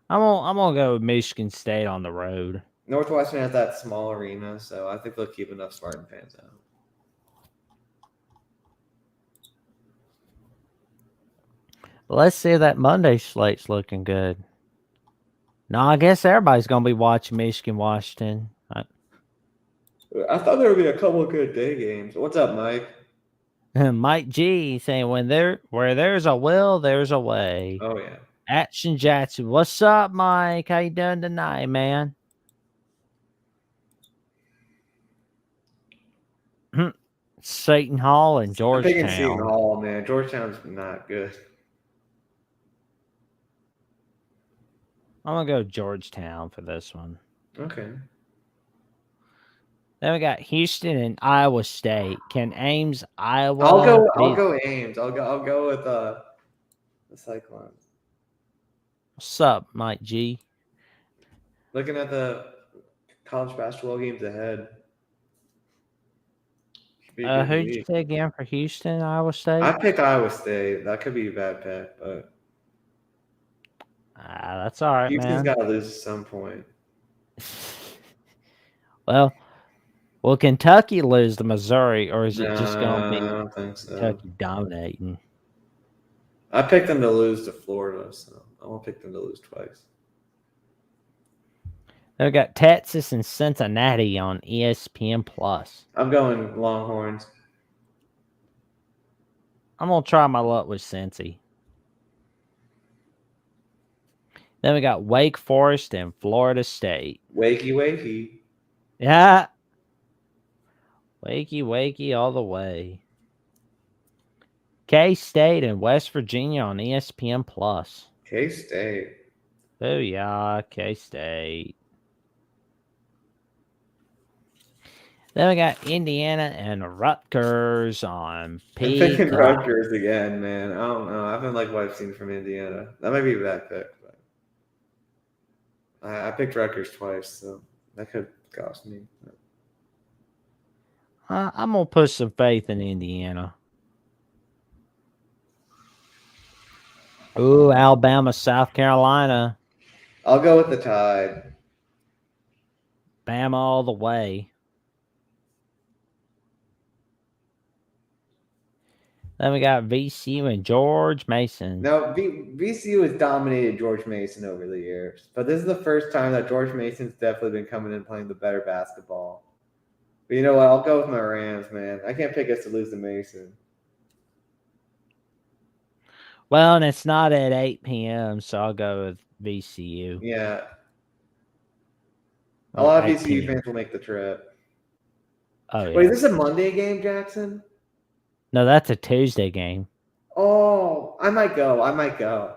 I'm gonna go with Michigan State on the road. Northwestern has that small arena, so I think they'll keep enough Spartan fans out. Let's see if that Monday slate's looking good. No, I guess everybody's gonna be watching Michigan Washington. I thought there would be a couple of good day games. What's up, Mike? Mike G saying where there's a will, there's a way. Oh yeah. Action Jackson. What's up, Mike? How you doing tonight, man? Seton Hall and I'm picking Seton Georgetown. Hall, man. Georgetown's not good. I'm gonna go Georgetown for this one. Okay. Then we got Houston and Iowa State. Can Ames, Iowa? I'll go Ames. I'll go with the Cyclones. What's up, Mike G? Looking at the college basketball games ahead. Who'd you pick again for Houston, Iowa State? I picked Iowa State. That could be a bad pick, but that's all right, Houston's man. got to lose at some point. Well, will Kentucky lose to Missouri, or is it just going to be I don't think so. Kentucky dominating? I picked them to lose to Florida, so I won't pick them to lose twice. They've got Texas and Cincinnati on ESPN Plus. I'm going Longhorns. I'm gonna try my luck with Cincy. Then we got Wake Forest and Florida State. Wakey. Yeah. Wakey all the way. K-State and West Virginia on ESPN Plus. K-State. Oh yeah, K-State. Then we got Indiana and Rutgers on Peacock. I'm picking Rutgers again, man. I don't know. I haven't liked what I've seen from Indiana. That might be a bad pick, but I picked Rutgers twice, so that could cost me. I'm gonna put some faith in Indiana. Ooh, Alabama, South Carolina. I'll go with the Tide. Bama all the way. Then we got VCU and George Mason. Now, VCU has dominated George Mason over the years, but this is the first time that George Mason's definitely been coming in playing the better basketball. But you know what? I'll go with my Rams, man. I can't pick us to lose to Mason. Well, and it's not at 8 p.m., so I'll go with VCU. Yeah. A lot of VCU fans will make the trip. Oh, yeah. Wait, is this a Monday game, Jackson? No, that's a Tuesday game. Oh, I might go. I might go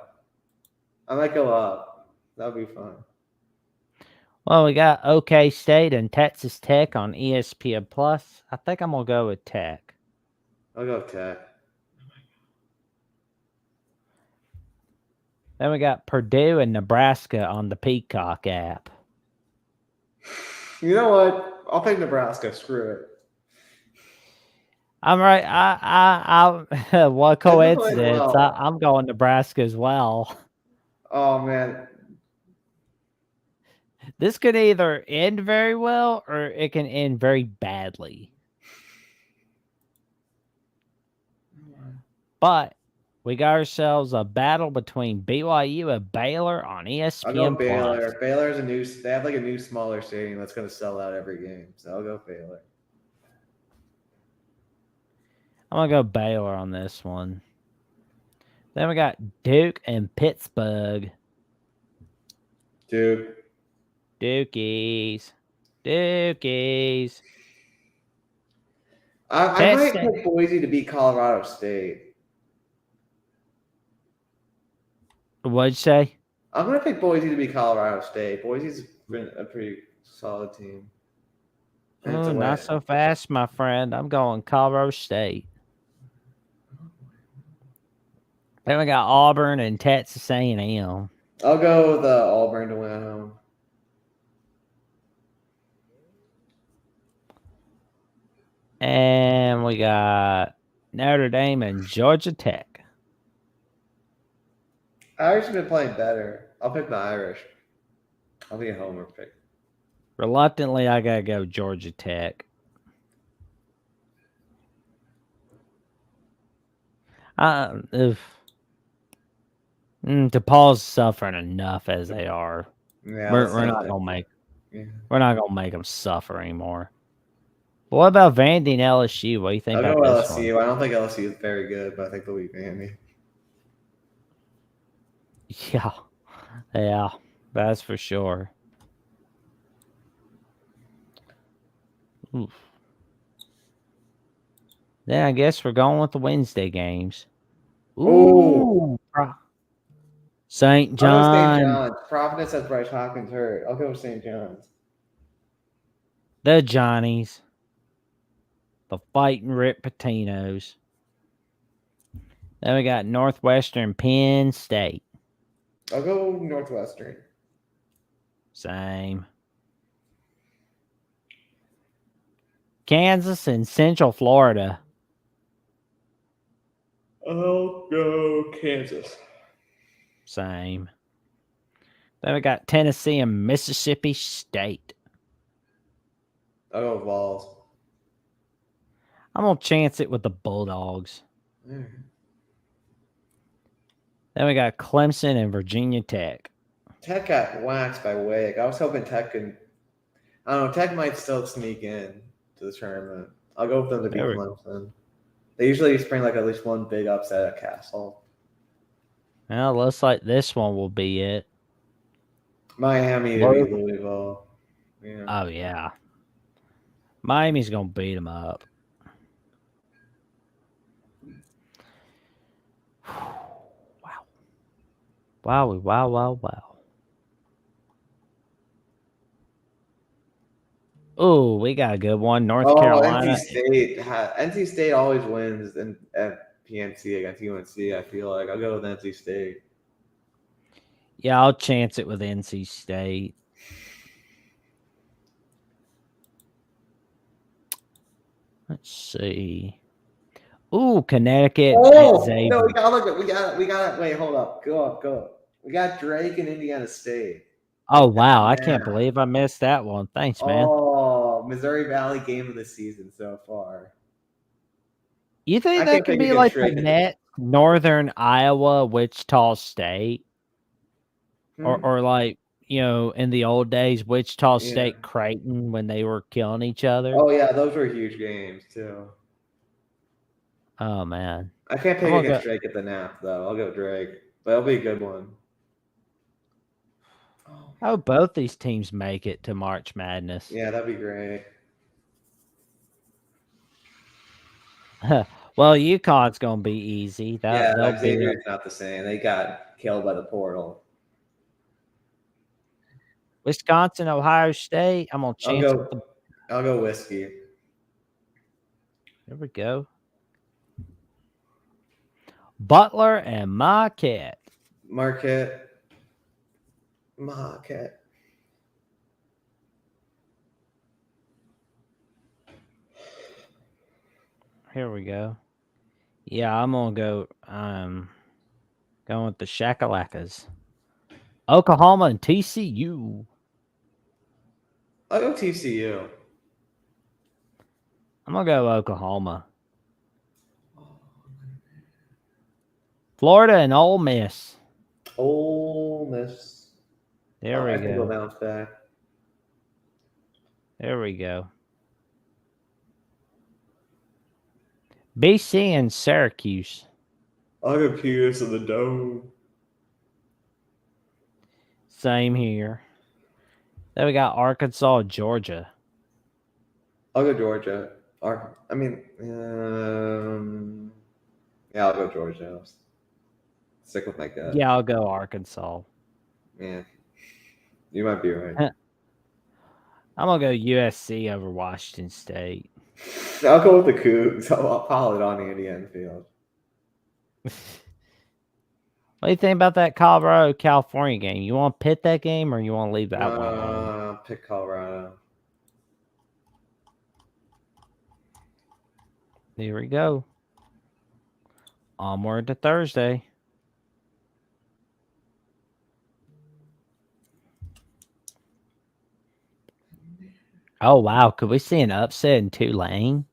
up. That'll be fun. Well, we got OK State and Texas Tech on ESPN Plus. I think I'm gonna go with Tech. I'll go with Tech. Then we got Purdue and Nebraska on the Peacock app. You know what? I'll pick Nebraska. Screw it. I'm right. I what coincidence? Well. I'm going Nebraska as well. Oh man. This could either end very well or it can end very badly. But we got ourselves a battle between BYU and Baylor on ESPN. I'll go Baylor. Baylor's they have like a new smaller stadium that's going to sell out every game. So I'll go Baylor. I'm going to go Baylor on this one. Then we got Duke and Pittsburgh. Dukies. I might pick Boise to beat Colorado State. What'd you say? I'm going to pick Boise to beat Colorado State. Boise's been a pretty solid team. Oh, not so fast, my friend. I'm going Colorado State. Then we got Auburn and Texas A&M. I'll go with Auburn to win at home. And we got Notre Dame and Georgia Tech. Irish have been playing better. I'll pick the Irish. I'll be a homer pick. Reluctantly, I gotta go Georgia Tech. If DePaul's suffering enough as they are, Yeah, we're not gonna make them suffer anymore. But what about Vandy and LSU? What do you think I'll about go this LSU. one? I don't think LSU is very good, but I think they'll beat Vandy. Yeah, that's for sure. Oof. Then I guess we're going with the Wednesday games. Oh, Ooh, St. I'll go St. John, John's. Providence has Bryce Hopkins hurt. I'll go with St. John's. the Johnnies, the Fighting Rip Patinos. Then we got Northwestern Penn State. I'll go Northwestern. Same. Kansas and Central Florida. I'll go Kansas. Same. Then we got Tennessee and Mississippi State. I'll go with Vols. I'm going to chance it with the Bulldogs. Mm. Then we got Clemson and Virginia Tech. Tech got waxed by Wake. I was hoping Tech could. I don't know. Tech might still sneak in to the tournament. I'll go with them to beat Clemson. They usually spring like at least one big upset at Castle. Well, looks like this one will be it. Miami to beat Louisville. Yeah. Oh, yeah. Miami's going to beat them up. Wow. Wow. Oh, we got a good one. North Carolina. NC State always wins at PNC against UNC, I feel like. I'll go with NC State. Yeah, I'll chance it with NC State. Let's see. Ooh, Connecticut. Oh, no, we got it. Wait, hold up. Go up. We got Drake and Indiana State. Oh, wow. I can't believe I missed that one. Thanks, man. Oh, Missouri Valley game of the season so far. You think that could be like the net Northern Iowa, Wichita State? Or like, in the old days, Wichita State, Creighton, when they were killing each other? Oh, yeah, those were huge games, too. Oh, man. I can't pick against Drake at the nap, though. I'll go Drake. But it'll be a good one. I hope both these teams make it to March Madness. Yeah, that'd be great. Well, UConn's going to be easy. Xavier's not the same. They got killed by the portal. Wisconsin, Ohio State. I'm going to chance I'll go Whiskey. There we go. Butler and Marquette. Here we go. Yeah, I'm gonna go. Going with the Shakalakas. Oklahoma and TCU. I'll go TCU. I'm gonna go Oklahoma. Florida and Ole Miss. Ole Miss. There we go. I think we'll bounce back. There we go. BC and Syracuse. I'll go Cuse in the Dome. Same here. Then we got Arkansas, Georgia. I'll go Georgia. Yeah, I'll go Georgia. I'll stick with my gut. Yeah, I'll go Arkansas. Yeah, you might be right. I'm gonna go USC over Washington State. I'll go with the Cougs. I'll call it on Andy Enfield. What do you think about that Colorado California game? You want to pit that game or you want to leave that one alone? Pick Colorado. Here we go. Onward to Thursday. Oh, wow. Could we see an upset in Tulane?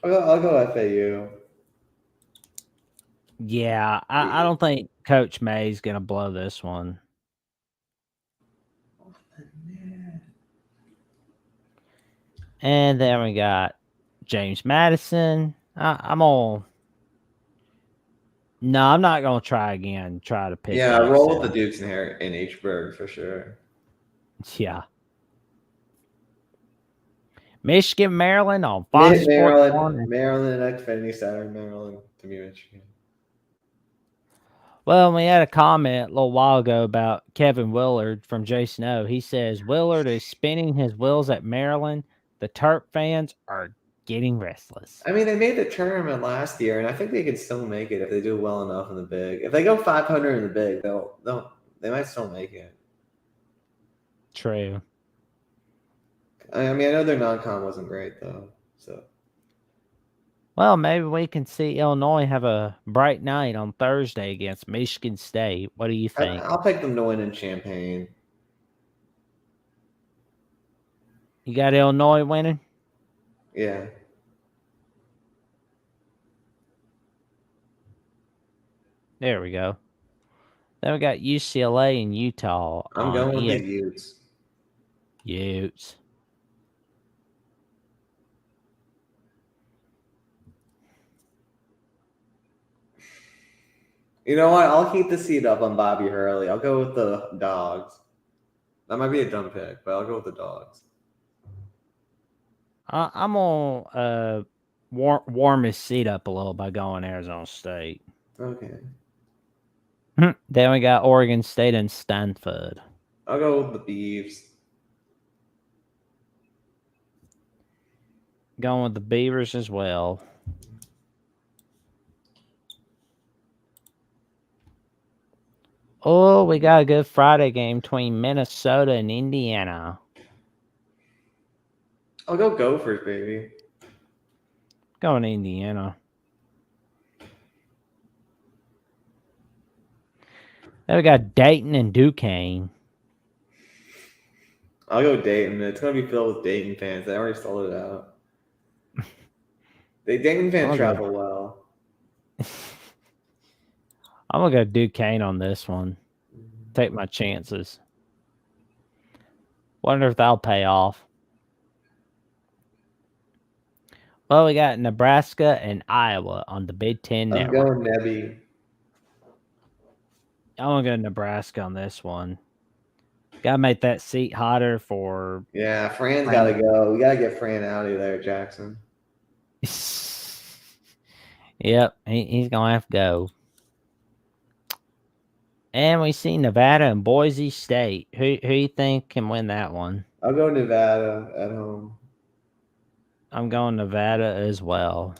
I'll go FAU. Yeah, I don't think Coach May's going to blow this one. And then we got James Madison. I'm all. No, I'm not going to try again. Try to pick. Yeah, roll with the Dukes in H-Burg for sure. Yeah. Michigan, Maryland on Fox Sports 1. Maryland, Xfinity Saturday, Maryland to me, Michigan. Well, we had a comment a little while ago about Kevin Willard from Jason O. He says Willard is spinning his wheels at Maryland. The Terp fans are getting restless. I mean, they made the tournament last year, and I think they can still make it if they do well enough in the Big. If they go 500 in the Big, they might still make it. True. I mean, I know their non-con wasn't great though, so. Well, maybe we can see Illinois have a bright night on Thursday against Michigan State. What do you think? I'll pick them to win in Champaign. You got Illinois winning? Yeah. There we go. Then we got UCLA and Utah. I'm going with the Utes. Utes. You know what? I'll keep the seat up on Bobby Hurley. I'll go with the Dogs. That might be a dumb pick, but I'll go with the Dogs. I'm gonna warm his seat up a little by going Arizona State. Okay. Then we got Oregon State and Stanford. I'll go with the Beavs. Going with the Beavers as well. Oh, we got a good Friday game between Minnesota and Indiana. I'll go Gophers, baby. Going to Indiana. Then we got Dayton and Duquesne. I'll go Dayton. It's going to be filled with Dayton fans. They already sold it out. Dayton fans travel well. I'm going to go Duquesne on this one. Take my chances. Wonder if that'll pay off. Well, we got Nebraska and Iowa on the Big Ten Network. I'm going Nebby. I'm going to go Nebraska on this one. Got to make that seat hotter for... Yeah, Fran's got to go. We got to get Fran out of there, Jackson. Yep, he's going to have to go. And we see Nevada and Boise State. Who you think can win that one? I'll go Nevada at home. I'm going Nevada as well.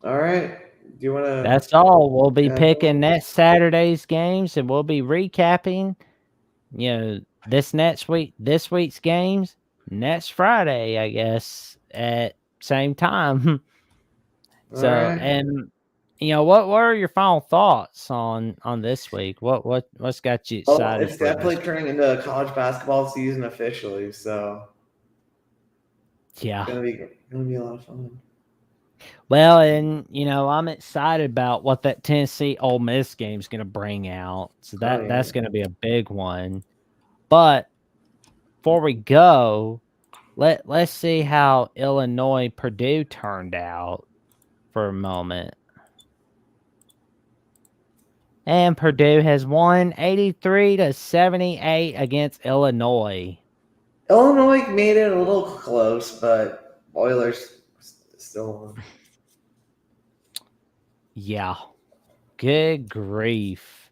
All right. Do you want to? That's all. We'll be picking next Saturday's games, and we'll be recapping, this week's games next Friday, I guess, at same time. So, right. And what are your final thoughts on this week? What's got you excited? Well, it's definitely turning into college basketball season officially, so yeah, it's gonna be a lot of fun. Well, and I'm excited about what that Tennessee Ole Miss game is going to bring out. So that's going to be a big one. But before we go, let's see how Illinois Purdue turned out for a moment. And Purdue has won 83-78 against Illinois. Illinois made it a little close, but Oilers still won. Yeah. Good grief.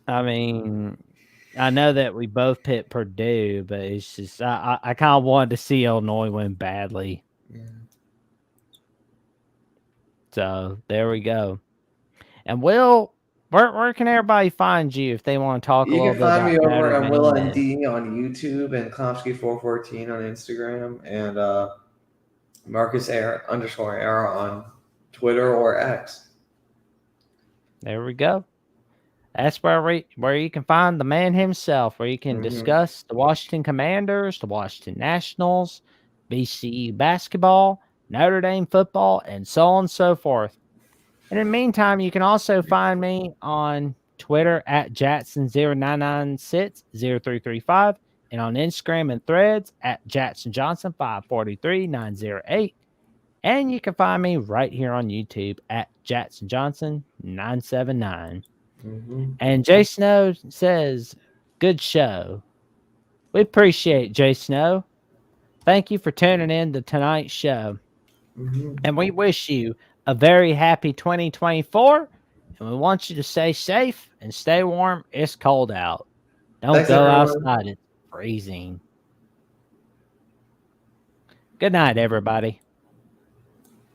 I mean, I know that we both picked Purdue, but it's just I kind of wanted to see Illinois win badly. Yeah. So there we go. And Will, where can everybody find you if they want to talk a You little can bit find me about over Notre at Will Dame? and And D on YouTube and Klomsky414 on Instagram and Marcus Air _ Era on Twitter or X. there we go. That's where you can find the man himself, where you can Mm-hmm. discuss the Washington Commanders, the Washington Nationals, BCU basketball, Notre Dame football, and so on and so forth. And in the meantime, you can also find me on Twitter at Jackson09960335 and on Instagram and Threads at JacksonJohnson543908. And you can find me right here on YouTube at JacksonJohnson979. Mm-hmm. And Jay Snow says, good show. We appreciate Jay Snow. Thank you for tuning in to tonight's show. Mm-hmm. And we wish you a very happy 2024. And we want you to stay safe and stay warm. It's cold out. Don't Thanks, go everyone. outside. It's freezing. Good night, everybody.